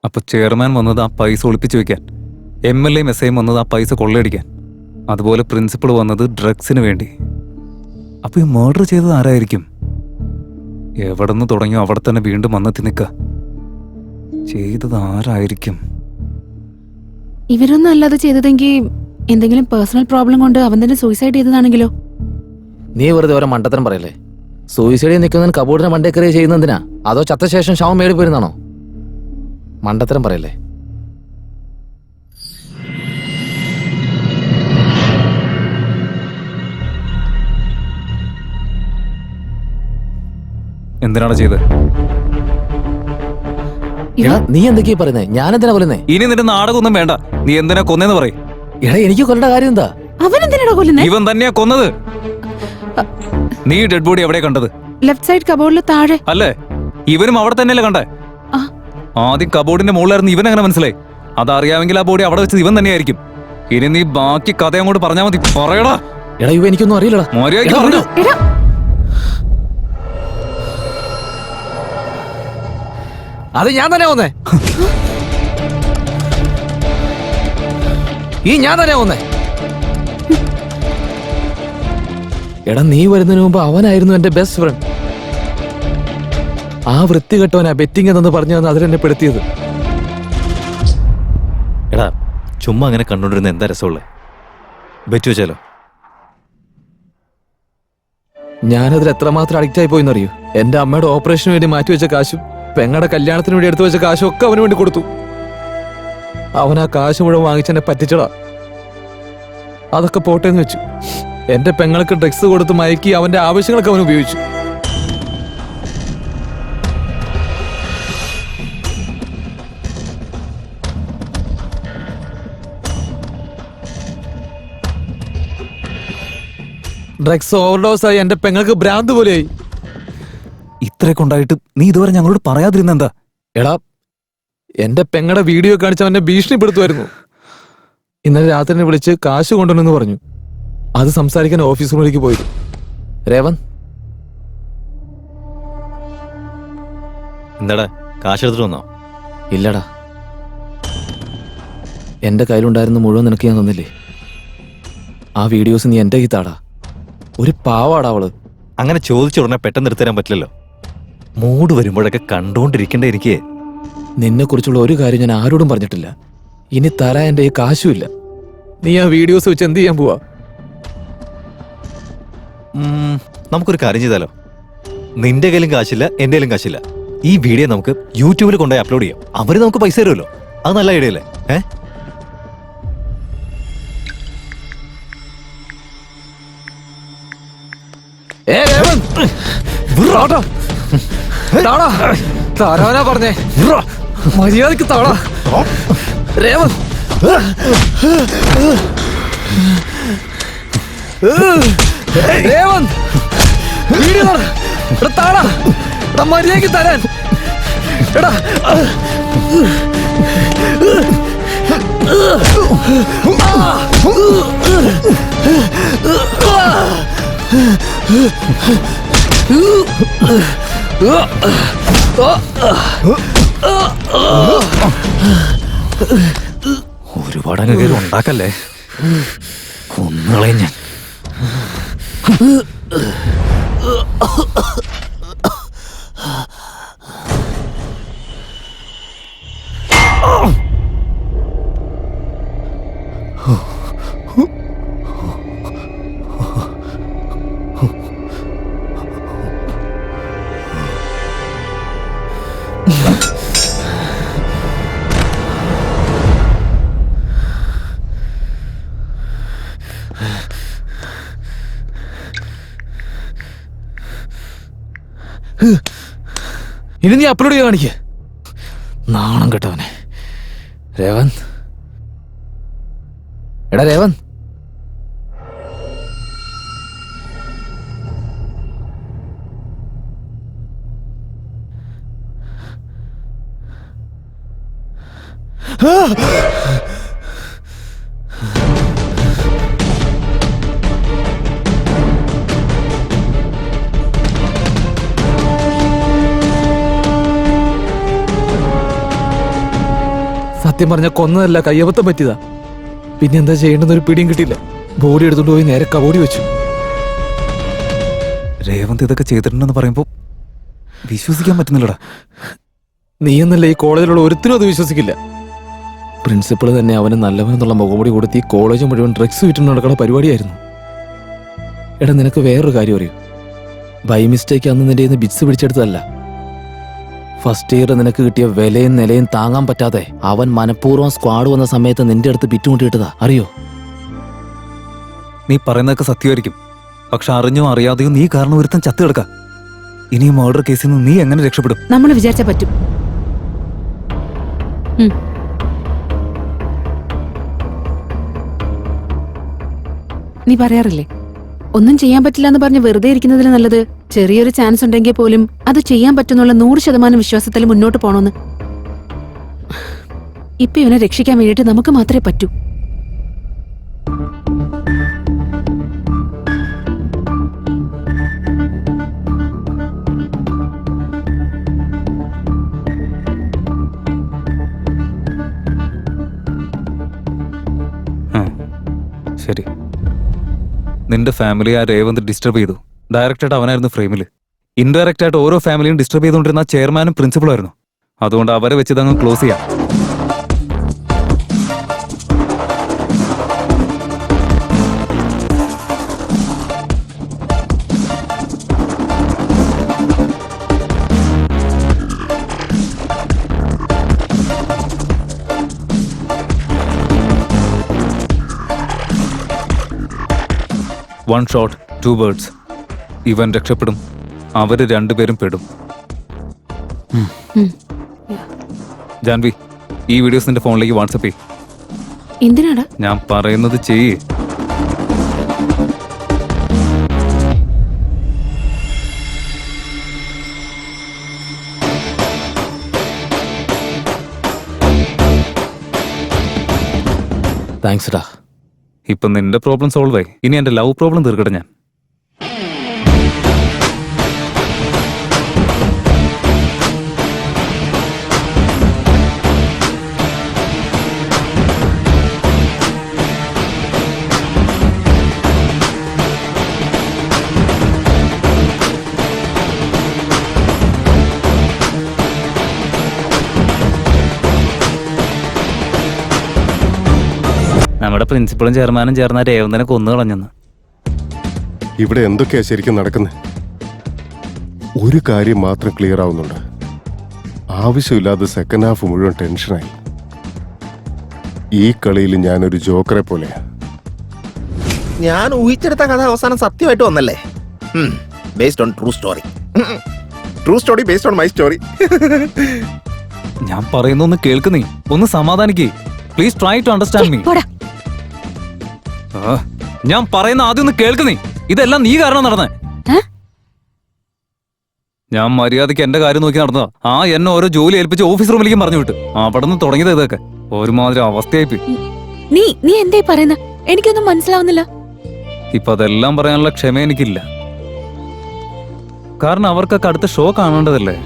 അപ്പൊ ചെയർമാൻ വന്നത് ആ പൈസ ഒളിപ്പിച്ചു വെക്കാൻ, MLA SIയും വന്നത് ആ പൈസ കൊള്ളയടിക്കാൻ, അതുപോലെ പ്രിൻസിപ്പൾ വന്നത് ഡ്രഗ്സിന് വേണ്ടി. അപ്പൊ ഈ മർഡർ ചെയ്തത് ആരായിരിക്കും? എവിടെ നിന്ന് തുടങ്ങിയോ അവിടെ തന്നെ വീണ്ടും വന്നെത്തി നിൽക്കുക. ചെയ്തത് ആരായിരിക്കും? ഇവരൊന്നും അല്ലാതെ ചെയ്തതെങ്കിൽ എന്തെങ്കിലും പേഴ്സണൽ പ്രോബ്ലം കൊണ്ട് അവൻ തന്നെ സൂയിസൈഡ് ചെയ്തതാണെങ്കിലോ? നീ വെറുതെ ഓരോ മണ്ടത്തരം പറയല്ലേ. സൂയിസൈഡിൽ നിൽക്കുന്നതിന് കബോർഡിനെ മണ്ടേ കയറി ചെയ്യുന്നതിനാ, അതോ ചത്ത ശേഷം ശവം മേടി പോയിരുന്നാണോ? മണ്ടത്തരം പറയല്ലേ. എന്തിനാണ് ചെയ്തത്? നീ എന്തൊക്കെയാ പറയുന്നേ? ഞാൻ എന്തിനാ കൊല്ലുന്നേ? ഇനി നിന്റെ നാടകമൊന്നും വേണ്ട. നീ എന്തിനാ കൊന്നേന്ന് പറയും. എടാ, എനിക്ക് കൊല്ലേണ്ട കാര്യം എന്താ? അവൻ എന്തിനാണോ കൊല്ലുന്നേ? ഇവൻ തന്നെയാ കൊന്നത്. നീ ഡെഡ് ബോഡി എവിടെ കണ്ടത്? ലെഫ്റ്റ് സൈഡ് കബോർഡിൽ താഴെ. അല്ലേ? ഇവനും അവിടെ തന്നെയല്ലേ കണ്ടേ? ആദ്യം കബോർഡിന്റെ മുകളിലായിരുന്നു. ഇവൻ എങ്ങനെ മനസ്സിലായി? അതറിയാമെങ്കിൽ ആ ബോഡി അവിടെ വെച്ചത് ഇവൻ തന്നെയായിരിക്കും. ഇനി നീ ബാക്കി കഥ അങ്ങോട്ട് പറഞ്ഞാൽ മതി. പറയടാ. എടാ, ഇവ എനിക്കൊന്നും അറിയില്ലടാ. മര്യാദയ്ക്ക് പറഞ്ഞു. അത് ഞാൻ തന്നെ വന്നേ. ഞാൻ തന്നെ വന്നേ. എടാ, നീ വരുന്നതിന് മുമ്പ് അവനായിരുന്നു എന്റെ ബെസ്റ്റ് ഫ്രണ്ട്. ആ വൃത്തികെട്ടവനാ ബെറ്റിംഗ് എന്നു പറഞ്ഞു തന്ന് അതിലെന്നെ പെടുത്തിയത്. എടാ, ചുമ്മാ അങ്ങനെ കണ്ടോണ്ടിരുന്ന എന്താ രസമുള്ളേ? ബെറ്റ് വെച്ചാലോ? ഞാനതിൽ എത്രമാത്രം അഡിക്റ്റ് ആയി പോയിന്നറിയോ? എന്റെ അമ്മയുടെ ഓപ്പറേഷന് വേണ്ടി മാറ്റിവെച്ച കാശും പെങ്ങളുടെ കല്യാണത്തിന് വേണ്ടി എടുത്തു വെച്ച കാശും ഒക്കെ അവന് വേണ്ടി കൊടുത്തു. അവൻ ആ കാശ് മുഴുവൻ വാങ്ങിച്ചെന്നെ പറ്റിച്ചടാ. അതൊക്കെ പോട്ടേന്ന് വെച്ചു. എന്റെ പെങ്ങൾക്ക് ഡ്രഗ്സ് കൊടുത്ത് മയക്കി അവന്റെ ആവശ്യങ്ങളൊക്കെ അവൻ ഉപയോഗിച്ചു. ഡ്രഗ്സ് ഓവർഡോസ് ആയി എന്റെ പെങ്ങൾക്ക് ഭ്രാന്ത് പോലെയായി. ഇത്രയൊക്കെ ഉണ്ടായിട്ട് നീ ഇതുവരെ ഞങ്ങളോട് പറയാതിരുന്ന എന്താ? എടാ, എന്റെ പെങ്ങളുടെ വീഡിയോ കാണിച്ച് അവനെ ഭീഷണിപ്പെടുത്തുമായിരുന്നു. ഇന്നലെ രാത്രി വിളിച്ച് കാശ് കൊണ്ടുവന്നെന്ന് പറഞ്ഞു. അത് സംസാരിക്കാൻ ഓഫീസ് റൂമിലേക്ക് പോയി. രേവൻ, എന്താടാ, കാശ് എടുത്തിട്ട് വന്നോ? ഇല്ലടാ, എന്റെ കയ്യിലുണ്ടായിരുന്ന മുഴുവൻ നിനക്ക് ഞാൻ തന്നില്ലേ? ആ വീഡിയോസ് നീ എന്റെ കയ്യിത്താടാ. ഒരു പാവാടാ അവള്. അങ്ങനെ ചോദിച്ച ഉടനെ പെട്ടെന്ന് എടുത്തുതരാൻ പറ്റില്ലല്ലോ. മൂഡ് വരുമ്പോഴൊക്കെ കണ്ടോണ്ടിരിക്കണ്ടേ എനിക്ക്. നിന്നെ കുറിച്ചുള്ള ഒരു കാര്യം ഞാൻ ആരോടും പറഞ്ഞിട്ടില്ല. ഇനി തരാൻ എന്റെ ഈ കാശുമില്ല. നീ ആ വീഡിയോസ് വെച്ച് എന്ത് ചെയ്യാൻ പോവാ? നമുക്കൊരു കാര്യം ചെയ്താലോ? നിന്റെ കയ്യിലും കാശില്ല, എന്റെ കയ്യിലും കാശില്ല. ഈ വീഡിയോ നമുക്ക് യൂട്യൂബിൽ കൊണ്ടുപോയി അപ്ലോഡ് ചെയ്യാം. അവര് നമുക്ക് പൈസ തരുമല്ലോ. അത് നല്ല ഐഡിയ അല്ലേ? തരാനാ പറഞ്ഞേ. മര്യാദക്ക് താടാ രേവൻ. രേവൻ, വീഡിയോ താടാ. മര്യാദക്ക് തരാൻ. എടാ, ഒരുപാടങ്ങ് കയറി ഉണ്ടാക്കല്ലേ. കൊന്നുകളയും ഞാൻ. ഇനി നീ അപ്ലോഡ് ചെയ്ത് കാണിക്ക. നാണം കേട്ടവനെ. രേവൻ, എടാ രേവൻ, സത്യം പറഞ്ഞ കൊന്നതല്ല, കയ്യബദ്ധം പറ്റിയതാ. പിന്നെ എന്താ ചെയ്യേണ്ടെന്നൊരു പിടിയും കിട്ടിയില്ല. ബോഡി എടുത്തുകൊണ്ട് പോയി നേരെ കബോഡി വെച്ചു. രേവന്ത് ഇതൊക്കെ ചെയ്തിട്ടുണ്ടെന്ന് പറയുമ്പോ വിശ്വസിക്കാൻ പറ്റുന്നില്ലടാ. നീ എന്നല്ല, ഈ കോളേജിലുള്ള ഒരുത്തിനും അത് വിശ്വസിക്കില്ല. പ്രിൻസിപ്പൾ തന്നെ അവന് നല്ലവനെന്നുള്ള മുഖംപൊടി കൊടുത്ത് ഈ കോളേജ് മുഴുവൻ ഡ്രഗ്സ് വിറ്റ് നടക്കുന്ന പരിപാടിയായിരുന്നു. എടാ, നിനക്ക് വേറൊരു കാര്യം അറിയൂ. ബൈ മിസ്റ്റേക്ക് അന്ന് നിന്റെ കയ്യിൽ നിന്ന് ബിറ്റ്സ് പിടിച്ചെടുത്തതല്ല. ഫസ്റ്റ് ഇയർ നിനക്ക് കിട്ടിയ വിലയും നിലയും താങ്ങാൻ പറ്റാതെ അവൻ മനഃപൂർവ്വം സ്ക്വാഡ് വന്ന സമയത്ത് നിന്റെ അടുത്ത് ബിറ്റുമുട്ടി ഇട്ടതാ, അറിയോ? നീ പറയുന്നതൊക്കെ സത്യമായിരിക്കും. പക്ഷെ അറിഞ്ഞോ അറിയാതെയോ നീ കാരണം ഒരുത്തൻ ചത്തു കിടക്ക. ഇനി ഈ മർഡർ കേസിൽ നിന്ന് നീ എങ്ങനെ രക്ഷപ്പെടും? നമ്മൾ വിചാരിച്ചാ പറ്റും. നീ പറയാറില്ലേ, ഒന്നും ചെയ്യാൻ പറ്റില്ല എന്ന് പറഞ്ഞ് വെറുതെ ഇരിക്കുന്നതിൽ നല്ലത് ചെറിയൊരു ചാൻസ് ഉണ്ടെങ്കിൽ പോലും അത് ചെയ്യാൻ പറ്റുന്നുള്ള 100% വിശ്വാസത്തിൽ മുന്നോട്ട് പോണോന്ന്. ഇപ്പൊ ഇവനെ രക്ഷിക്കാൻ വേണ്ടിയിട്ട് നമുക്ക് മാത്രമേ പറ്റൂ. ശരി, നിന്റെ ഫാമിലി ആ രേവന്ത് ഡിസ്റ്റർബ് ചെയ്തു. ഡയറക്റ്റായിട്ട് അവനായിരുന്നു ഫ്രെയിമിൽ. ഇൻഡയറക്റ്റ് ആയിട്ട് ഓരോ ഫാമിലിയും ഡിസ്റ്റർബ് ചെയ്തുകൊണ്ടിരുന്ന ചെയർമാനും പ്രിൻസിപ്പളും ആയിരുന്നു. അതുകൊണ്ട് അവരെ വെച്ച് ഇതങ്ങ് ക്ലോസ് ചെയ്യാം. One shot 2 birds. ഇവൻ രക്ഷപ്പെടും, അവര് രണ്ടുപേരും പെടും. ജാൻവി, ഈ വീഡിയോസ് നിന്റെ ഫോണിലേക്ക് വാട്സപ്പ് ചെയ്യ്. എന്തിനാടാ? ഞാൻ പറയുന്നത് ചെയ്യ്. താങ്ക്സ് ഡാ. ഇപ്പൊ നിന്റെ പ്രോബ്ലം സോൾവ് ആയി. ഇനി എന്റെ ലവ് പ്രോബ്ലം തീർക്കട്ടെ ഞാൻ. നമ്മുടെ പ്രിൻസിപ്പളും ചെയർമാനും ചേർന്ന രേവന്തനെ കൊന്നു കളഞ്ഞെന്ന്. ഇവിടെ എന്തൊക്കെയാ ശരിക്കും നടക്കുന്നത്? ഒരു കാര്യം മാത്രം ക്ലിയർ ആവുന്നുണ്ട്. ആവശ്യമില്ലാതെ സെക്കൻഡ് ഹാഫ് മുഴുവൻ ടെൻഷനായി. ഈ കളിയിൽ ഞാനൊരു ജോക്കറെ പോലെയാ. ഞാൻ ഊഹിച്ചെടുത്ത കഥ അവസാനം സത്യമായിട്ട് വന്നല്ലേ? Based on true story. True story based on my story. ഞാൻ പറയുന്നൊന്ന് കേൾക്കുന്നേ, ഒന്ന് സമാധാനിക്കേ. Please try to understand me. ഞാൻ പറയുന്ന ആദ്യം ഒന്ന് കേൾക്കുന്നേ. ഇതെല്ലാം നീ കാരണം നടന്നേ. ഞാൻ മര്യാദയ്ക്ക് എന്റെ കാര്യം നോക്കി നടന്നതാ. എന്നെ ഓരോ ജോലി ഏൽപ്പിച്ച് ഓഫീസ് റൂമിലേക്കും പറഞ്ഞു വിട്ടു. അവിടെ നിന്ന് തുടങ്ങിയത് ഇതൊക്കെ ഒരുമാതിരി അവസ്ഥയായിപ്പോയി. നീ എന്തേ പറയുന്ന? എനിക്കൊന്നും മനസ്സിലാവുന്നില്ല. ഇപ്പൊ അതെല്ലാം പറയാനുള്ള ക്ഷമ എനിക്കില്ല. കാരണം അവർക്കൊക്കെ അടുത്ത ഷോ കാണേണ്ടതല്ലേ.